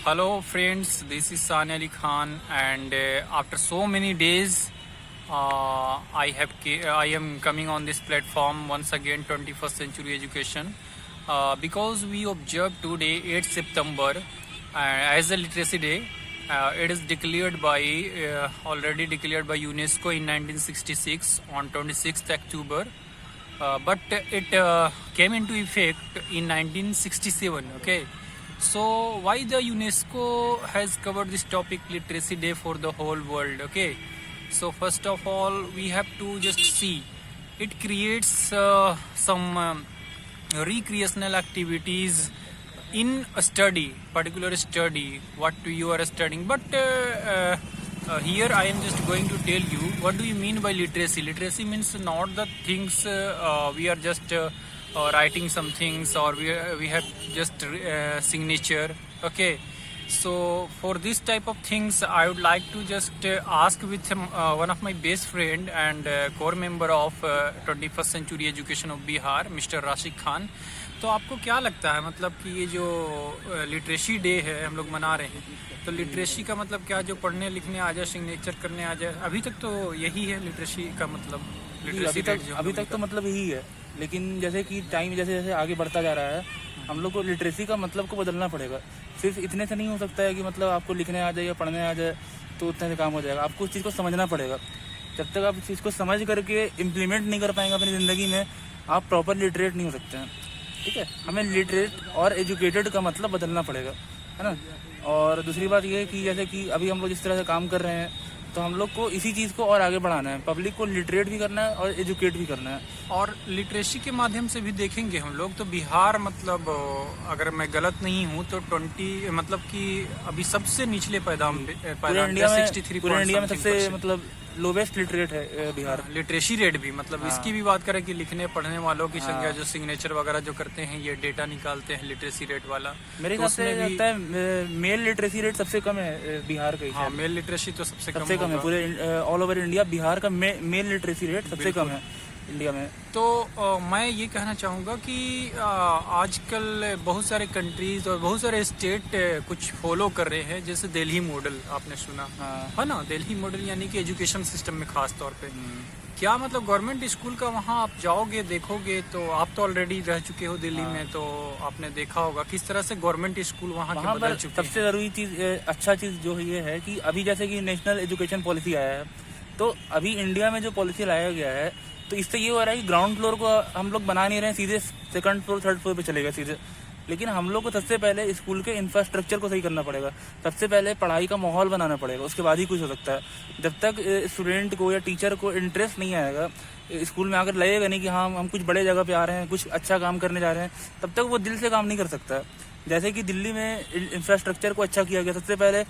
Hello friends, this is Sani Ali Khan, and after so many days I am coming on this platform once again, 21st Century Education, because we observed today 8 September as a literacy day. It is declared by already declared by UNESCO in 1966 on 26th October, but it came into effect in 1967. Okay, so why the UNESCO has covered this topic literacy day for the whole world? Okay, so first of all we have to just see it creates some recreational activities in a study, particular study what you are studying, but here I am just going to tell you what do you mean by literacy. Literacy means not the things we are just writing some things, or we have just signature. Okay, so for this type of things I would like to just ask with one of my best friend and core member of 21st Century Education of Bihar, Mr. Rashid Khan. तो आपको क्या लगता है, मतलब कि ये जो literacy day है हम लोग मना रहे हैं, तो लिटरेसी का मतलब क्या, जो पढ़ने लिखने आ जाए, सिग्नेचर करने आ जाए? अभी तक तो यही है लिटरेसी का मतलब। अभी तक तो मतलब यही है, लेकिन जैसे कि टाइम जैसे जैसे आगे बढ़ता जा रहा है हम लोग को लिटरेसी का मतलब को बदलना पड़ेगा। सिर्फ इतने से नहीं हो सकता है कि मतलब आपको लिखने आ जाए या पढ़ने आ जाए तो उतने से काम हो जाएगा। आपको उस चीज़ को समझना पड़ेगा। जब तक आप इस चीज़ को समझ करके इम्प्लीमेंट नहीं कर पाएंगे अपनी ज़िंदगी में, आप प्रॉपर लिटरेट नहीं हो सकते हैं। ठीक है, हमें लिटरेट और एजुकेटेड का मतलब बदलना पड़ेगा, है ना। और दूसरी बात ये है कि जैसे कि अभी हम लोग जिस तरह से काम कर रहे हैं, तो हम लोग को इसी चीज़ को और आगे बढ़ाना है। पब्लिक को लिटरेट भी करना है और एजुकेट भी करना है। और लिटरेसी के माध्यम से भी देखेंगे हम लोग तो बिहार, मतलब अगर मैं गलत नहीं हूँ तो 20 मतलब कि अभी सबसे निचले पैदान पूरे इंडिया में सबसे मतलब लोवेस्ट लिटरेट है बिहार। लिटरेसी रेट भी, मतलब इसकी भी बात करें कि लिखने पढ़ने वालों की संख्या, जो सिग्नेचर वगैरह जो करते हैं, ये डेटा निकालते हैं लिटरेसी रेट वाला, मेरे हिसाब से लगता है मेल लिटरेसी रेट सबसे कम है बिहार का। हाँ, मेल लिटरेसी तो सबसे कम है पूरे ऑल ओवर इंडिया। बिहार का मेल लिटरेसी रेट सबसे कम है इंडिया में। तो मैं ये कहना चाहूँगा कि आजकल बहुत सारे कंट्रीज और बहुत सारे स्टेट कुछ फॉलो कर रहे हैं, जैसे दिल्ली मॉडल आपने सुना है ना। दिल्ली मॉडल यानी कि एजुकेशन सिस्टम में खास तौर पे क्या मतलब गवर्नमेंट स्कूल का, वहाँ आप जाओगे देखोगे तो आप तो ऑलरेडी रह चुके हो दिल्ली में, तो आपने देखा होगा किस तरह से गवर्नमेंट स्कूल वहाँ के बदल चुके हैं। सबसे ज़रूरी चीज़, अच्छा चीज़ जो ये है कि अभी जैसे कि नेशनल एजुकेशन पॉलिसी आया है, तो अभी इंडिया में जो पॉलिसी लाया गया है, तो इससे ये हो रहा है कि ग्राउंड फ्लोर को हम लोग बना नहीं रहे हैं, सीधे सेकंड फ्लोर थर्ड फ्लोर पे चलेगा सीधे। लेकिन हम लोग को सबसे पहले स्कूल के इंफ्रास्ट्रक्चर को सही करना पड़ेगा। सबसे पहले पढ़ाई का माहौल बनाना पड़ेगा, उसके बाद ही कुछ हो सकता है। जब तक स्टूडेंट को या टीचर को इंटरेस्ट नहीं आएगा, स्कूल में आकर लगेगा नहीं कि हाँ हम कुछ बड़े जगह पे आ रहे हैं, कुछ अच्छा काम करने जा रहे हैं, तब तक वो दिल से काम नहीं कर सकता। जैसे कि दिल्ली में इंफ्रास्ट्रक्चर को अच्छा किया गया, सबसे पहले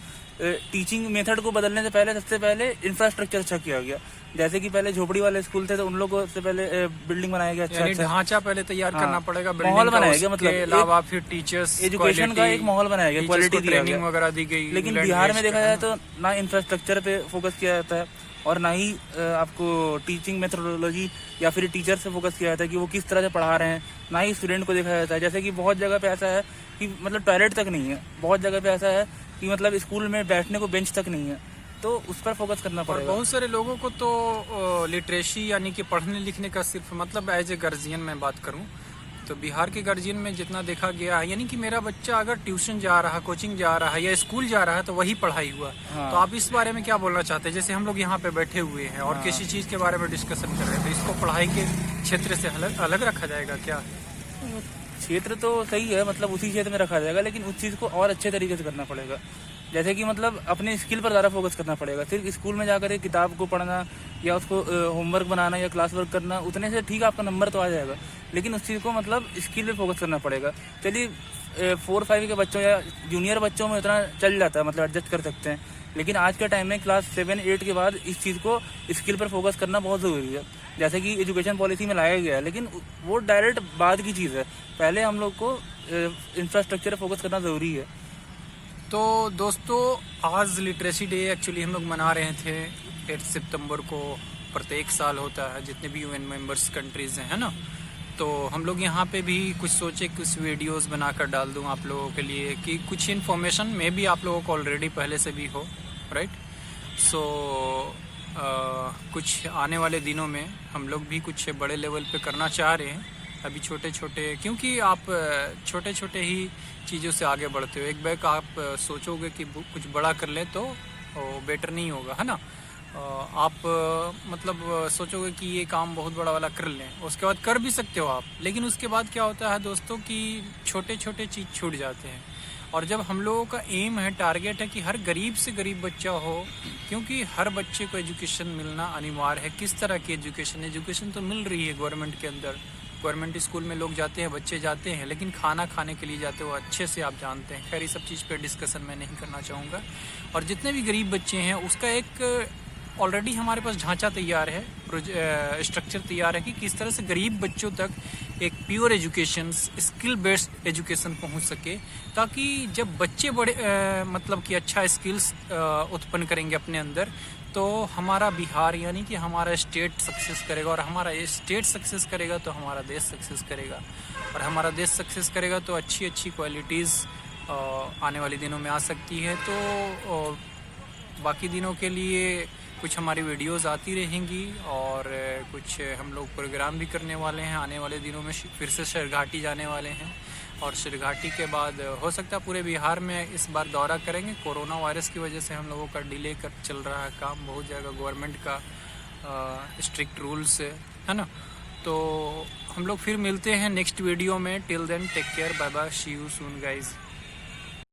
टीचिंग मेथड को बदलने से पहले सबसे पहले इंफ्रास्ट्रक्चर अच्छा किया गया। जैसे कि पहले झोपड़ी वाले स्कूल थे तो उन लोगों को सबसे पहले बिल्डिंग बनाया गया, अच्छा ढांचा पहले तैयार करना पड़ेगा, माहौल बनाया गया, मतलब अलावा फिर टीचर्स एजुकेशन का एक माहौल बनाया गया, क्वालिटी ट्रेनिंग वगैरह दी गई। लेकिन बिहार में देखा जाए तो ना इंफ्रास्ट्रक्चर पे फोकस किया जाता है और ना ही आपको टीचिंग मेथोडोलॉजी या फिर टीचर से फोकस किया जाता है कि वो किस तरह से पढ़ा रहे हैं, ना ही स्टूडेंट को देखा जाता है। जैसे कि बहुत जगह पे ऐसा है कि मतलब टॉयलेट तक नहीं है, बहुत जगह पे ऐसा है कि मतलब स्कूल में बैठने को बेंच तक नहीं है, तो उस पर फोकस करना पड़ेगा। बहुत सारे लोगों को तो लिटरेसी यानी कि पढ़ने लिखने का सिर्फ मतलब एज ए गार्जियन मैं बात करूं तो बिहार के गार्जियन में जितना देखा गया है, यानी कि मेरा बच्चा अगर ट्यूशन जा रहा है, कोचिंग जा रहा है या स्कूल जा रहा है तो वही पढ़ाई हुआ। हाँ। तो आप इस बारे में क्या बोलना चाहते हैं? जैसे हम लोग यहाँ पे बैठे हुए हैं और किसी चीज़ के बारे में डिस्कशन कर रहे हैं, तो इसको पढ़ाई के क्षेत्र से अलग रखा जाएगा क्या? क्षेत्र तो सही है, मतलब उसी क्षेत्र में रखा जाएगा, लेकिन उस चीज़ को और अच्छे तरीके से करना पड़ेगा। जैसे कि मतलब अपने स्किल पर ज़्यादा फोकस करना पड़ेगा। सिर्फ स्कूल में जाकर एक किताब को पढ़ना या उसको होमवर्क बनाना या क्लास वर्क करना, उतने से ठीक आपका नंबर तो आ जाएगा, लेकिन उस चीज़ को मतलब स्किल पे फोकस करना पड़ेगा। चलिए 4-5 के बच्चों या जूनियर बच्चों में उतना चल जाता है, मतलब एडजस्ट कर सकते हैं, लेकिन आज के टाइम में क्लास 7-8 के बाद इस चीज़ को स्किल पर फोकस करना बहुत ज़रूरी है। जैसे कि एजुकेशन पॉलिसी में लाया गया है, लेकिन वो डायरेक्ट बाद की चीज़ है। पहले हम लोग को इंफ्रास्ट्रक्चर पर फोकस करना ज़रूरी है। तो दोस्तों, आज लिटरेसी डे एक्चुअली हम लोग मना रहे थे 8 सितंबर को। प्रत्येक साल होता है जितने भी यूएन मेंबर्स कंट्रीज़ हैं, है ना। तो हम लोग यहाँ पे भी कुछ सोचे कुछ वीडियोस बनाकर डाल दूँ आप लोगों के लिए कि कुछ इन्फॉर्मेशन में भी आप लोगों को ऑलरेडी पहले से भी हो, राइट। सो कुछ आने वाले दिनों में हम लोग भी कुछ बड़े लेवल पे करना चाह रहे हैं। अभी छोटे छोटे, क्योंकि आप छोटे छोटे ही चीज़ों से आगे बढ़ते हो। एक बैग आप सोचोगे कि कुछ बड़ा कर ले तो बेटर नहीं होगा, है ना। आप मतलब सोचोगे कि ये काम बहुत बड़ा वाला कर लें, उसके बाद कर भी सकते हो आप, लेकिन उसके बाद क्या होता है दोस्तों कि छोटे छोटे चीज़ छूट जाते हैं। और जब हम लोगों का एम है, टारगेट है कि हर गरीब से गरीब बच्चा हो, क्योंकि हर बच्चे को एजुकेशन मिलना अनिवार्य है। किस तरह की एजुकेशन तो मिल रही है गवर्नमेंट के अंदर। गवर्नमेंट स्कूल में लोग जाते हैं, बच्चे जाते हैं, लेकिन खाना खाने के लिए जाते हो अच्छे से आप जानते हैं। खैर, ये सब चीज़ पे डिस्कशन मैं नहीं करना चाहूँगा। और जितने भी गरीब बच्चे हैं उसका एक ऑलरेडी हमारे पास ढांचा तैयार है, स्ट्रक्चर तैयार है कि किस तरह से गरीब बच्चों तक एक pure education, skill based education पहुंच सके, ताकि जब बच्चे बड़े मतलब कि अच्छा स्किल्स उत्पन्न करेंगे अपने अंदर, तो हमारा बिहार यानी कि हमारा स्टेट सक्सेस करेगा। और हमारा स्टेट सक्सेस करेगा तो हमारा देश सक्सेस करेगा। और हमारा देश सक्सेस करेगा तो अच्छी अच्छी क्वालिटीज़ आने वाले दिनों में आ सकती है। तो बाकी दिनों के लिए कुछ हमारी वीडियोस आती रहेंगी और कुछ हम लोग प्रोग्राम भी करने वाले हैं। आने वाले दिनों में फिर से शेरघाटी जाने वाले हैं, और शेरघाटी के बाद हो सकता है पूरे बिहार में इस बार दौरा करेंगे। कोरोना वायरस की वजह से हम लोगों का डिले कर चल रहा है काम, बहुत जगह गवर्नमेंट का स्ट्रिक्ट रूल्स है ना। तो हम लोग फिर मिलते हैं नेक्स्ट वीडियो में। Till then take care, bye bye, see you soon guys.